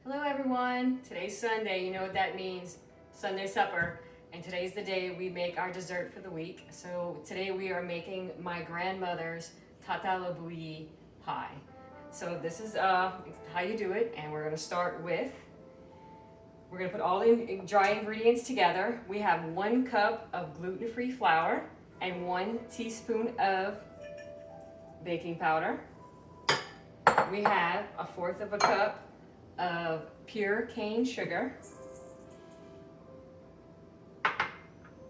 Hello everyone, today's Sunday, you know what that means, Sunday supper, and today's the day we make our dessert for the week. So today we are making my grandmother's Tarte bouillie pie. So this is how you do it, and we're gonna start with, we're gonna put all the dry ingredients together. We have 1 cup of gluten-free flour and 1 teaspoon of baking powder. We have 1/4 of a cup of pure cane sugar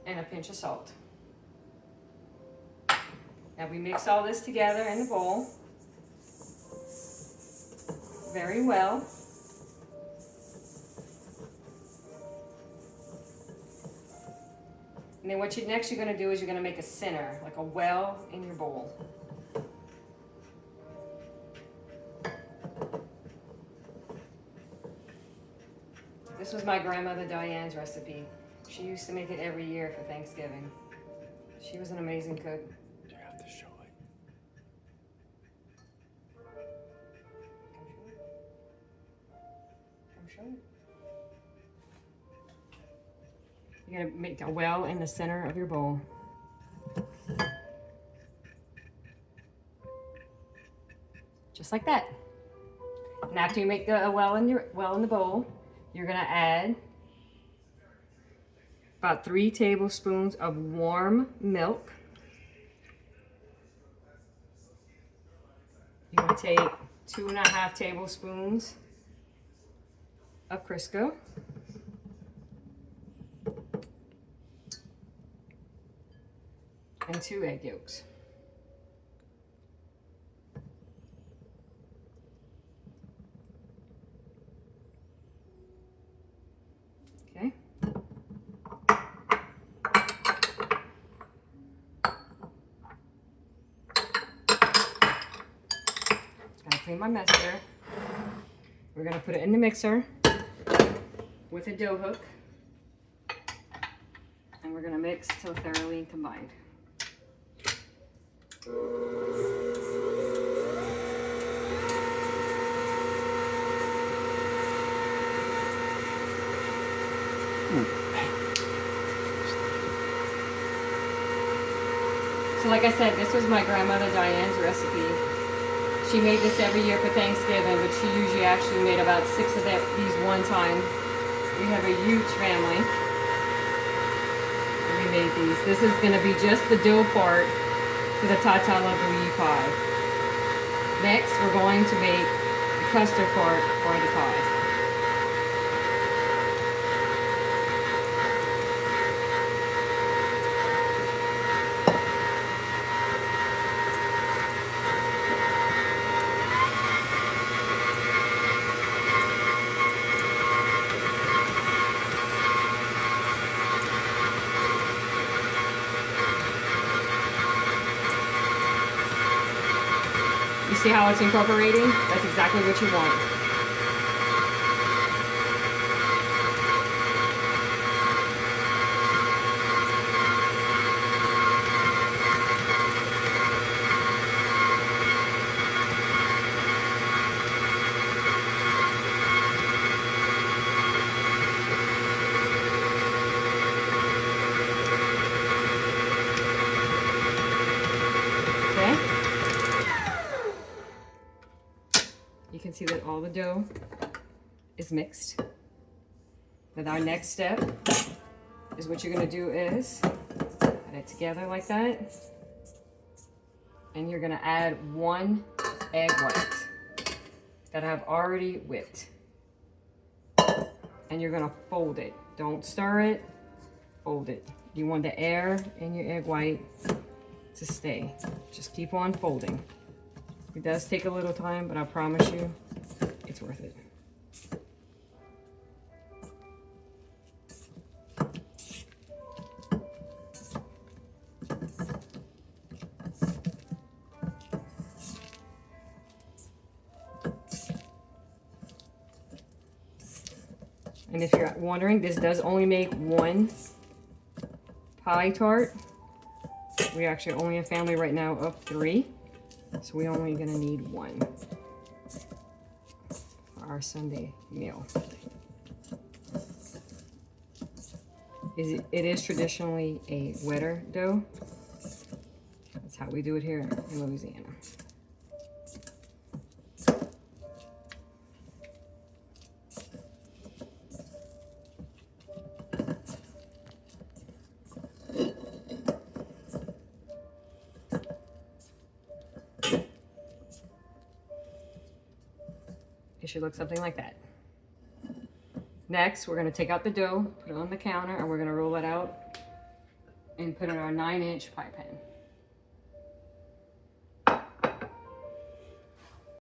and a pinch of salt. Now we mix all this together in the bowl very well. And then what next you're going to do is you're going to make a center, like a well in your bowl. This was my grandmother Diane's recipe. She used to make it every year for Thanksgiving. She was an amazing cook. Do you have to show it? Come show it. You're gonna make a well in the center of your bowl. Just like that. And after you make the well in the bowl, you're gonna add about 3 tablespoons of warm milk. You're gonna take 2.5 tablespoons of Crisco. And 2 egg yolks. Okay. Gotta clean my mess there. We're gonna put it in the mixer with a dough hook. And we're gonna mix till thoroughly combined. So like I said, this was my grandmother Diane's recipe. She made this every year for Thanksgiving, but she usually actually made about 6 of these one time. We have a huge family. And we made these. This is going to be just the dough part for the Tarte bouillie pie. Next, we're going to make the custard part for the pie. You see how it's incorporating? That's exactly what you want. You can see that all the dough is mixed. Then our next step is what you're going to do is add it together like that. And you're going to add 1 egg white that I've already whipped. And you're going to fold it. Don't stir it, fold it. You want the air in your egg white to stay. Just keep on folding. It does take a little time, but I promise you, it's worth it. And if you're wondering, this does only make 1 pie tart. We actually only a family right now of 3. So we're only gonna need 1. All our Sunday meal. It is traditionally a wetter dough. That's how we do it here in Louisiana. It should look something like that. Next, we're going to take out the dough, put it on the counter, and we're going to roll it out and put it in our 9-inch pie pan.